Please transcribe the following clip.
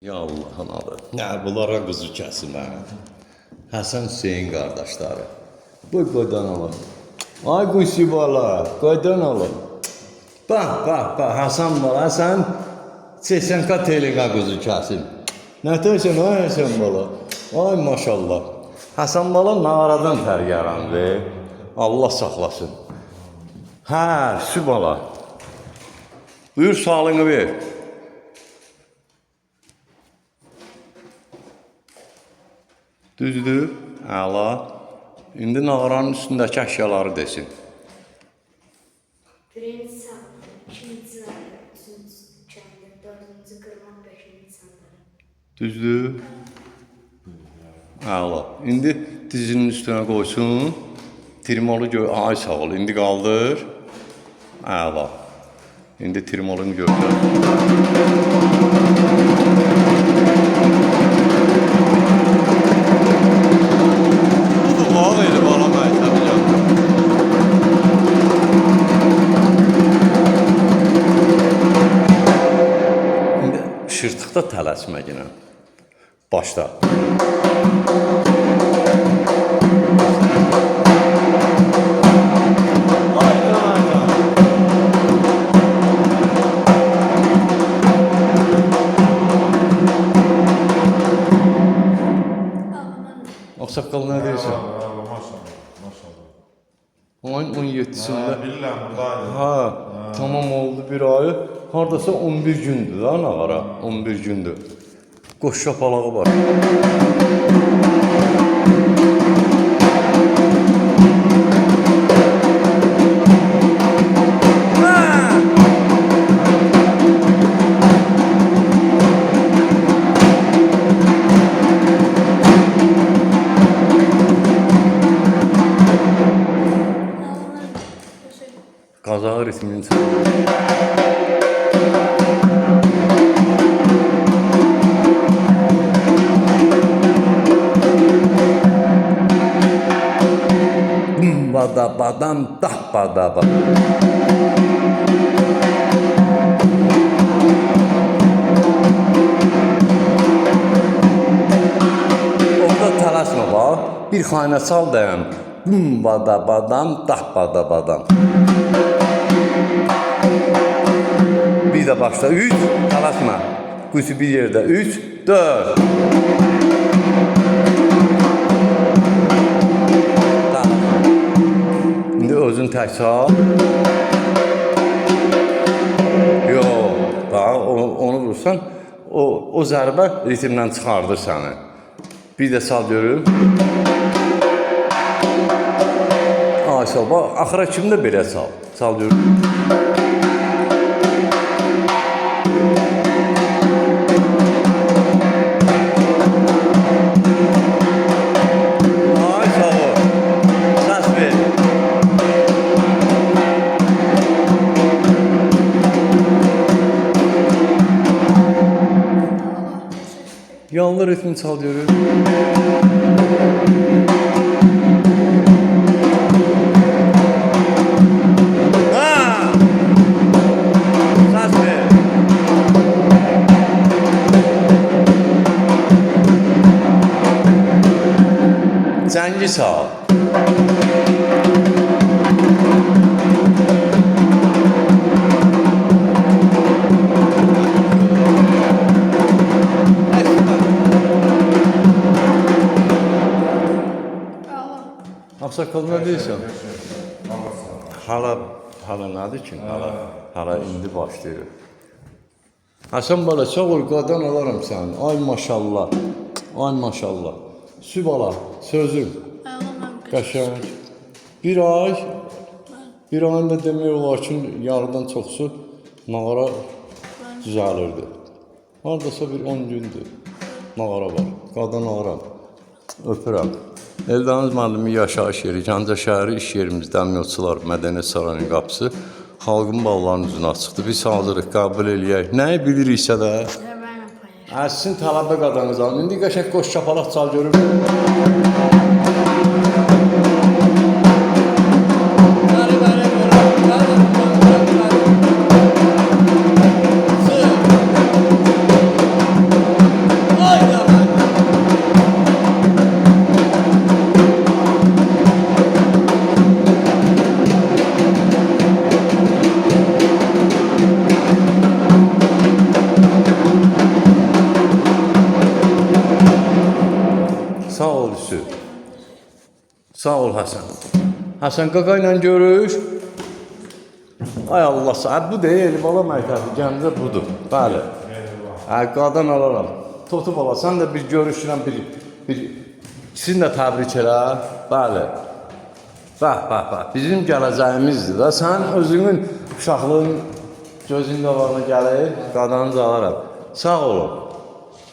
Ya Allah'ın adı. Ya bunlara kuzu kəsilmə. Həsən Hüseyin qardaşları. Qoy qoydan alın. Ay quysi bala, qoydan alın. Bax, Həsən bala, sən 80 telinə quzu kəsin. Nə deyirsən, ay Həsən bala? Ay maşallah. Həsən bala naradan təryarandı. Allah saxlasın. Hə, Süs bala. Buyur sualını ver. Düzdür, əla. İndi nağaranın üstündəki əşyaları desin. Birinci sandalye, ikinci sandalye, üçüncü kəndir, dördüncü qırmaq, beşinci sandalye. Düzdür. Əla. İndi dizinin üstünə qoysun. Trimolu gör. Ay sağ ol. İndi qaldır. Əla. İndi trimolunu gördür. Şırtıqda tələsməginə. Başla. Ağsaqqal nə deyirsən? Ayın 17-sində. Bilirəm, buradaydı. Ha, tamam oldu bir ayı. Hardasa 11 gündür da nağara. 11 gündür. Qoş şapalağı var. Qazağı ritmini bada badam dah bada bada. Orada tələsmə bax. Bir xanə çal dayan. Bum bada badam dah bada badam. Bir də başla. 3 tələsmə. Qüsü bir yerdə. 3 4. Özün tək çal. Yox, daha onu vursan, o zərbə ritmdən çıxardır səni. Bir də sal görüm. Ay sal, bax, axıra kim də belə sal. Sal görüm. Yanlı ritmi çal görür. Ha! Səs ver. Zəngi çal. Ağsaqqal nə deyirsən? Hala nədir ki? Hala indi başlayır. Həsən bala, sağ ol, qadan alaram sənin. Ay maşallah, ay maşallah. Süs bala, sözüm. Qəşəng. Bir ayında demək olar ki, yarıdan çoxsu nağara düzəlirdi. Haradasa bir 10 gündür nağara var. Qadan alaram, öpürəm. Eldəniz müəllimi yaşayış yeri, Gəncə şəhəri iş yerimizdə Əmniyyətçilər Mədəniyyət Sarayının qapısı xalqın ballarının üzünə açıqdır. Biz hazırıq, qəbul eləyək. Nəyi biliriksə də, sizin tələbə qadanız alın. İndi qəşəng qoş şapalaq çal görür. Sağ ol Həsən. Həsən qaqa ilə görüş. Ay Allah sağ. Bu deyil, bala məktəbi Gəncə budur. Bəli. Qadın alaram. Totu bala, sən də bir görüşlə bir ikisini də təbrik elə. Bəli. Bax. Bizim gələcəyimizdir da. Sən özünün uşaqlığın gözün qabağına gəlir, qadını alaram. Sağ olun.